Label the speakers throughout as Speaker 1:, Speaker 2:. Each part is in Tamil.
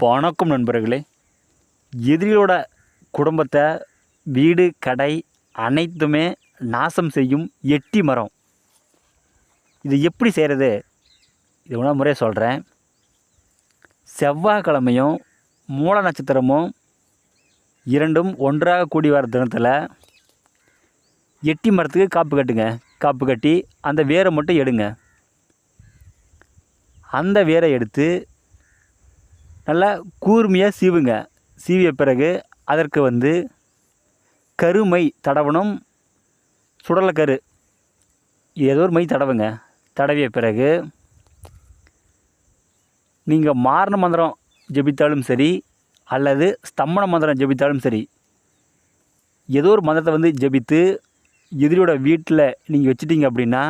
Speaker 1: வணக்கம் நண்பர்களே. எதிரியோட குடும்பத்தை, வீடு, கடை அனைத்துமே நாசம் செய்யும் எட்டி மரம். இது எப்படி செய்கிறது? இது உணவு முறையை சொல்கிறேன். செவ்வாய்க்கிழமையும் மூல நட்சத்திரமும் இரண்டும் ஒன்றாக கூடி வர தினத்தில் எட்டி மரத்துக்கு காப்பு கட்டுங்க. காப்பு கட்டி அந்த வேரை மட்டும் எடுங்க. அந்த வேரை எடுத்து நல்லா கூர்மையாக சீவுங்க. சீவிய பிறகு அதற்கு கருமை தடவணும். சுடலைக்கரு ஏதோ ஒரு மை தடவுங்க. தடவிய பிறகு நீங்கள் மாரண மந்திரம் ஜெபித்தாலும் சரி, அல்லது ஸ்தம்பன மந்திரம் ஜெபித்தாலும் சரி, ஏதோ ஒரு மந்திரத்தை ஜெபித்து எதிரியோட வீட்டில் நீங்கள் வச்சிட்டிங்க அப்படின்னா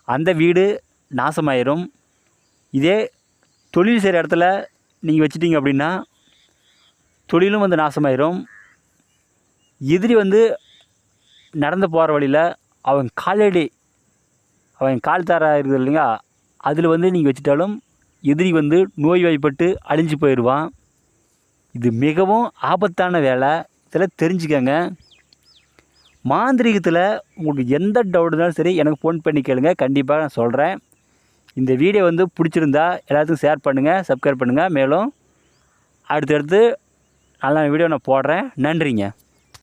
Speaker 1: அந்த வீடு நாசமாயிரும். இதே தொழில் செய்கிற இடத்துல நீங்கள் வச்சிட்டிங்க அப்படின்னா தொழிலும் நாசமாயிரும். எதிரி நடந்து போகிற வழியில் அவன் காலடி, அவன் கால் தாரா இருக்குது இல்லைங்க, அதில் நீங்கள் வச்சிட்டாலும் எதிரி நோய்வாய்ப்பட்டு அழிஞ்சு போயிடுவான். இது மிகவும் ஆபத்தான வேலை. இதெல்லாம் தெரிஞ்சுக்கங்க. மாந்திரீகத்தில் உங்களுக்கு எந்த டவுட் இருந்தாலும் சரி எனக்கு ஃபோன் பண்ணி கேளுங்க. கண்டிப்பாக நான் சொல்கிறேன். இந்த வீடியோ பிடிச்சிருந்தா எல்லாத்துக்கும் ஷேர் பண்ணுங்கள், சப்ஸ்கிரைப் பண்ணுங்கள். மேலும் அடுத்தடுத்து நல்ல வீடியோ நான் போடுறேன். நன்றிங்க.